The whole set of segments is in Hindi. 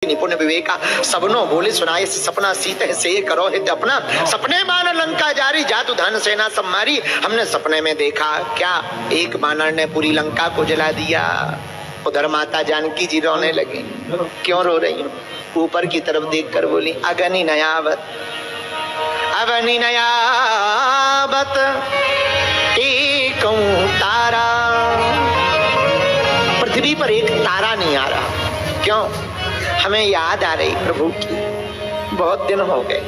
निपुण विवेका, सबनो बोले सुनाए सपना सीत है से करो हित अपना, सपने बानर लंका जारी जातु धन सेना सब मारी। हमने सपने में देखा क्या, एक बानर ने पूरी लंका को जला दिया। उधर माता जानकी जी रोने लगी। क्यों रो रही हूँ? ऊपर की तरफ देखकर बोली अगनि नयावत, अवनि नयावत एक तारा, पृथ्वी पर एक तारा नहीं आ रहा। क्यों? हमें याद आ रही प्रभु की, बहुत दिन हो गए,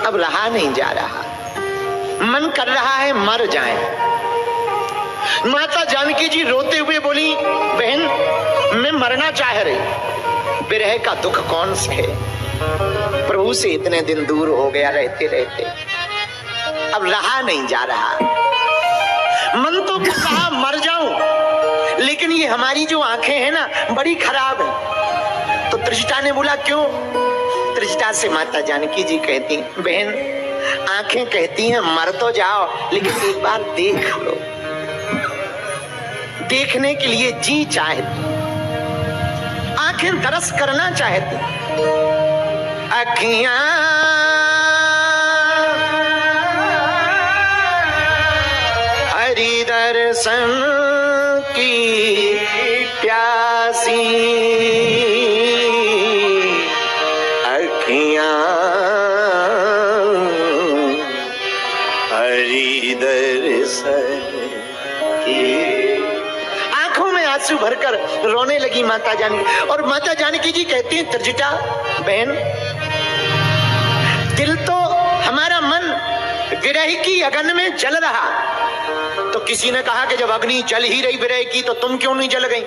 अब रहा नहीं जा रहा, मन कर रहा है मर जाएं। माता जानकी जी रोते हुए बोली बहन मैं मरना चाह रही, विरह का दुख कौन सहे, प्रभु से इतने दिन दूर हो गया रहते रहते, अब रहा नहीं जा रहा। मन तो कहा मर जाऊं, लेकिन ये हमारी जो आंखें हैं ना बड़ी खराब है। तो त्रिजटा ने बोला क्यों? त्रिजटा से माता जानकी जी कहती बहन आंखें कहती हैं मर तो जाओ, लेकिन एक बार देख लो। देखने के लिए जी चाहती, आंखें तरस करना चाहती। अखियां हरि दर्शन की प्यासी, अखियां हरि दर्शन की। आंखों में आंसू भरकर रोने लगी माता जानकी। और माता जानकी जी कहती हैं त्रिजटा बहन दिल तो हमारा मन विरह की अग्नि में जल रहा। तो किसी ने कहा कि जब अग्नि जल ही रही विरह की तो तुम क्यों नहीं जल गई?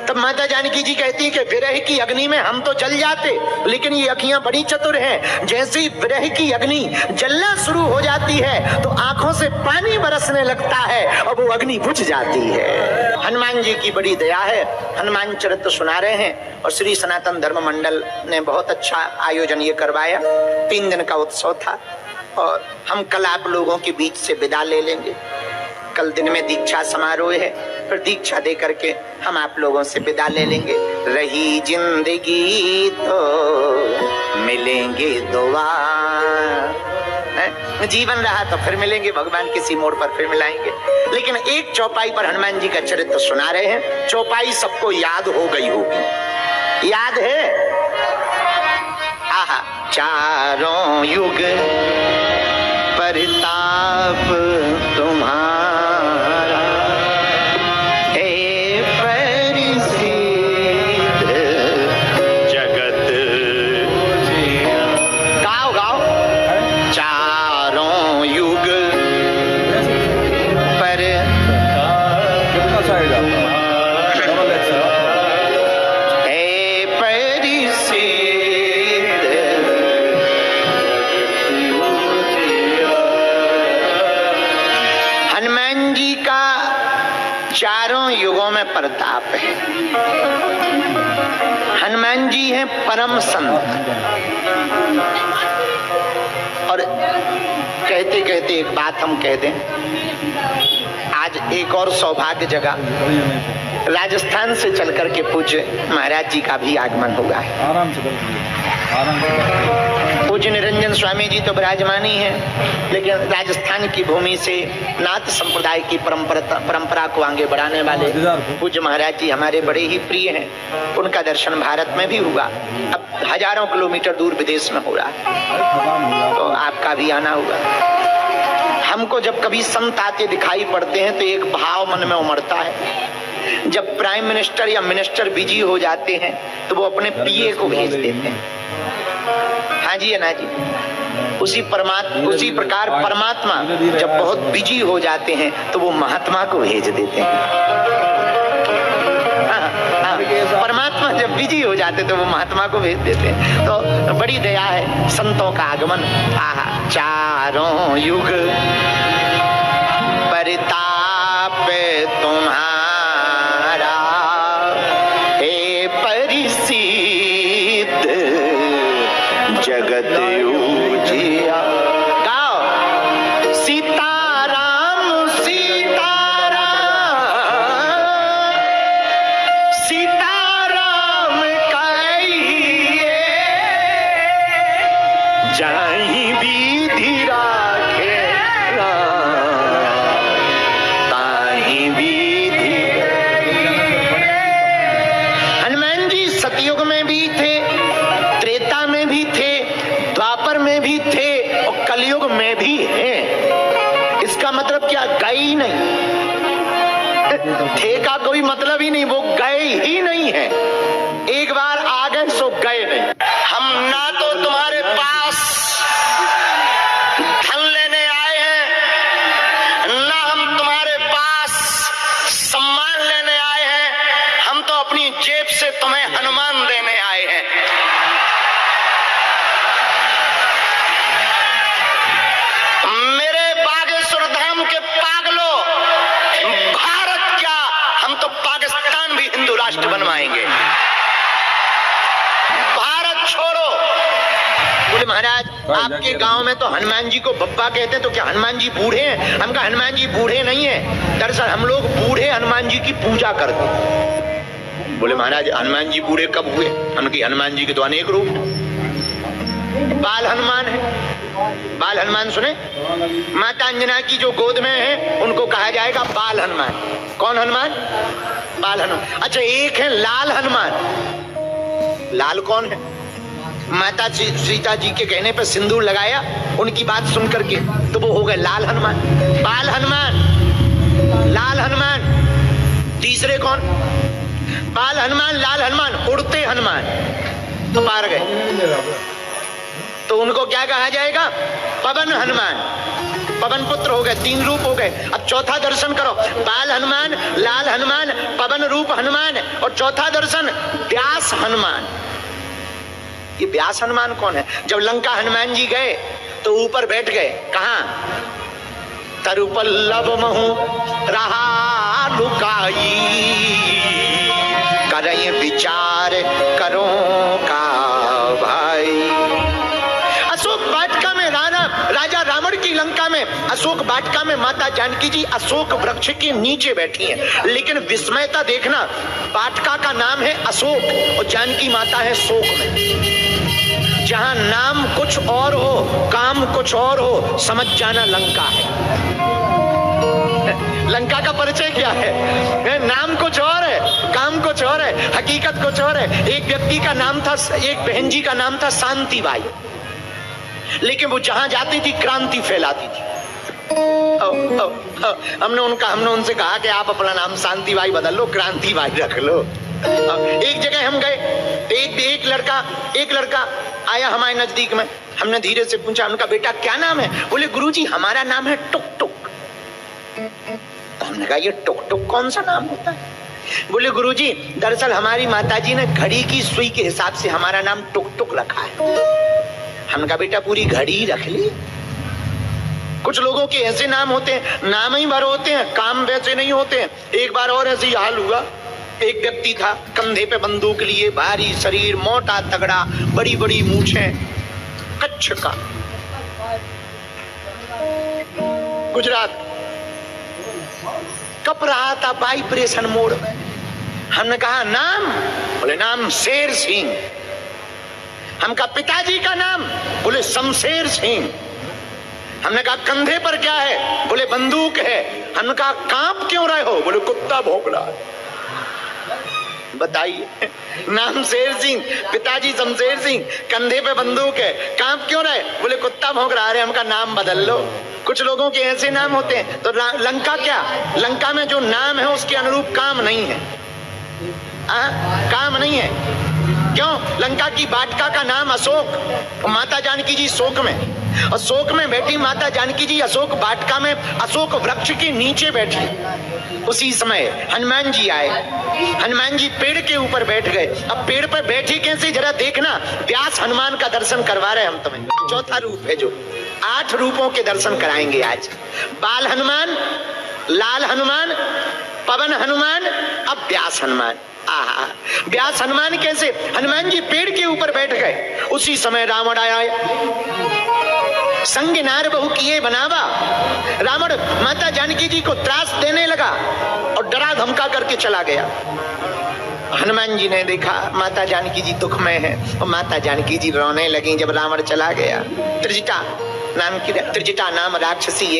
तब माता जानकी जी कहती है कि विरह की अग्नि में हम तो जल जाते, लेकिन ये अखियां बड़ी चतुर हैं। जैसे ही विरह की अग्नि जलना शुरू हो जाती है तो आंखों से पानी बरसने लगता है और वो अग्नि बुझ जाती है। हनुमान जी की बड़ी दया है। हनुमान चरित्र सुना रहे हैं और श्री सनातन धर्म मंडल ने बहुत अच्छा आयोजन ये करवाया। 3 दिन का उत्सव था और हम कल आप लोगों के बीच से विदा ले लेंगे। कल दिन में दीक्षा समारोह है, फिर दीक्षा दे करके हम आप लोगों से विदा ले लेंगे। रही जिंदगी तो मिलेंगे दोबारा, जीवन रहा तो फिर मिलेंगे, भगवान किसी मोड़ पर फिर मिलाएंगे। लेकिन एक चौपाई पर हनुमान जी का चरित्र सुना रहे हैं। चौपाई सबको याद हो गई होगी, याद है? आहा, चारों युग परताप तुम्हारा, हे परिसिद्ध जगत। गाओ गाओ। चारों युग पर हे परिसिद्ध। हनुमान जी का चारों युगों में प्रताप है। हनुमान जी हैं परम संत। और कहते कहते एक बात हम कह दें, आज एक और सौभाग्य जगा। राजस्थान से चल करके पूज्य महाराज जी का भी आगमन हुआ है। आराम से पूज्य निरंजन स्वामी जी तो विराजमान ही हैं, लेकिन राजस्थान की भूमि से नाथ संप्रदाय की परंपरा को आगे बढ़ाने वाले पूज्य महाराज जी हमारे बड़े ही प्रिय हैं। उनका दर्शन भारत में भी हुआ, अब हजारों किलोमीटर दूर विदेश में हो रहा है, तो आपका भी आना हुआ। हमको जब कभी संत आते दिखाई पड़ते हैं तो एक भाव मन में उमड़ता है। जब प्राइम मिनिस्टर या मिनिस्टर बिजी हो जाते हैं तो वो अपने पीए को भेज देते हैं। हाँ जी, ना जी, उसी प्रकार परमात्मा जब बहुत बिजी हो जाते हैं तो वो महात्मा को भेज देते हैं। परमात्मा जब बिजी हो जाते तो वो महात्मा को भेज देते हैं। तो बड़ी दया है संतों का आगमन। आहा, चारों युग परिताप तुम्हारा, हे परिसिद्ध जगत उजिया। गाओ। सीताराम सीताराम सीताराम जाही विधि राखे ताही विधि। हनुमान जी सतयुग में भी थे, त्रेता में भी थे, द्वापर में भी थे और कलयुग में भी हैं। इसका मतलब क्या? गए ही नहीं, थे का कोई मतलब ही नहीं, वो गए ही नहीं है। एक बार आ गए सो गए नहीं। हम ना तो तुम्हारे पास धन लेने आए हैं, ना हम तुम्हारे पास सम्मान लेने आए हैं, हम तो अपनी जेब से तुम्हें हनुमान देने आए हैं। मेरे बागेश्वर धाम के पागलों, भारत क्या, हम तो पाकिस्तान भी हिंदू राष्ट्र बनवाएंगे। भारत छोड़ो। बोले महाराज आपके गांव में तो हनुमान जी को बब्बा कहते हैं, तो क्या हनुमान जी बूढ़े हैं? हम कहा हनुमान जी बूढ़े नहीं है, दरअसल हम लोग बूढ़े हनुमान जी की पूजा करते हैं। बोले महाराज हनुमान जी बूढ़े कब हुए? हमने हनुमान जी के तो अनेक रूप, बाल हनुमान है। बाल हनुमान सुने? माता अंजना की जो गोद में है उनको कहा जाएगा बाल हनुमान। कौन हनुमान? बाल हनुमान। अच्छा एक है लाल हनुमान। लाल कौन है? माता सीता जी के कहने पर सिंदूर लगाया, उनकी बात सुन करके, तो वो हो गए लाल हनुमान। बाल हनुमान, लाल हनुमान। तीसरे कौन? बाल हनुमान, लाल हनुमान, उड़ते हनुमान, तो पार गए। तो उनको क्या कहा जाएगा? पवन हनुमान। पवन पुत्र हो गए, तीन रूप हो गए। अब चौथा दर्शन करो, बाल हनुमान, लाल हनुमान, पवन रूप हनुमान, और चौथा दर्शन व्यास हनुमान। ये व्यास हनुमान कौन है? जब लंका हनुमान जी गए तो ऊपर बैठ गए, कहां? तरुपल्लव महु रहा लुकाई, करई विचार करो का भाई। अशोक वाटिका में राजा रावण की लंका में अशोक वाटिका में माता जानकी जी अशोक वृक्ष के नीचे बैठी हैं, लेकिन विस्मयता देखना, वाटिका का नाम है अशोक और जानकी माता है शोक में। जहां नाम कुछ और हो, काम कुछ और हो, समझ जाना लंका है। लंका का परिचय क्या है? नाम कुछ और है, काम कुछ और है, हकीकत कुछ और है। एक व्यक्ति का नाम था, एक बहन जी का नाम था शांतिबाई, लेकिन वो जहां जाती थी क्रांति फैलाती थी। हमने उनसे कहा कि आप अपना नाम शांतिबाई बदल लो, क्रांतिबाई रख लो। एक जगह हम गए, एक लड़का आया हमारे नजदीक में। हमने धीरे से पूछा, उनका बेटा क्या नाम है? बोले गुरुजी हमारा नाम है टुक टुक। तो हमने कहा ये टुक टुक कौन सा नाम होता है? बोले गुरुजी दरअसल हमारी माताजी ने घड़ी की सुई के हिसाब से हमारा नाम टुक टुक रखा है। हमने कहा बेटा पूरी घड़ी रख ली। कुछ लोगों के ऐसे नाम होते हैं, नाम ही भर होते हैं, काम वैसे नहीं होते हैं। एक बार और ऐसे ही हाल हुआ, एक व्यक्ति था, कंधे पे बंदूक लिए, भारी शरीर, मोटा तगड़ा, बड़ी बड़ी मूछें, कच्छ का, गुजरात, कप रहा था वाइब्रेशन मोड में। हमने कहा नाम? बोले नाम शेर सिंह। हम कहा पिताजी का नाम? बोले शमशेर सिंह। हमने कहा कंधे पर क्या है? बोले बंदूक है। हमने कहा कांप क्यों रहे हो? बोले कुत्ता भौंक रहा है। बताइए, नाम शेर सिंह, पिताजी शमशेर सिंह, कंधे पे बंदूक है, कांप क्यों रहे? बोले कुत्ता भौंक रहा है। हमका नाम बदल लो। कुछ लोगों के ऐसे नाम होते हैं। तो लंका क्या? लंका में जो नाम है उसके अनुरूप काम नहीं है। काम नहीं है। क्यों? लंका की वाटिका का नाम अशोक, माता जानकी जी शोक में, और शोक में बैठी माता जानकी जी अशोक वाटिका में अशोक वृक्ष के नीचे बैठी। उसी समय हनुमान जी आए। हनुमान जी पेड़ के ऊपर बैठ गए। अब पेड़ पर बैठे कैसे जरा देखना। व्यास हनुमान का दर्शन करवा रहे हम तुम्हें। चौथा रूप है, जो 8 रूपों के दर्शन कराएंगे आज। बाल हनुमान, लाल हनुमान, पवन हनुमान, अब व्यास हनुमान। व्यास हनुमान कैसे? हनुमान जी पेड़ के ऊपर बैठ गए। उसी समय रावण आया। संग नार बहु किए बनावा। रावण माता जानकी जी को त्रास देने लगा और डरा धमका करके चला गया। हनुमान जी ने देखा माता जानकी जी दुख में है और माता जानकी जी रोने लगी जब रावण चला गया। त्रिजटा नाम राक्षसी एक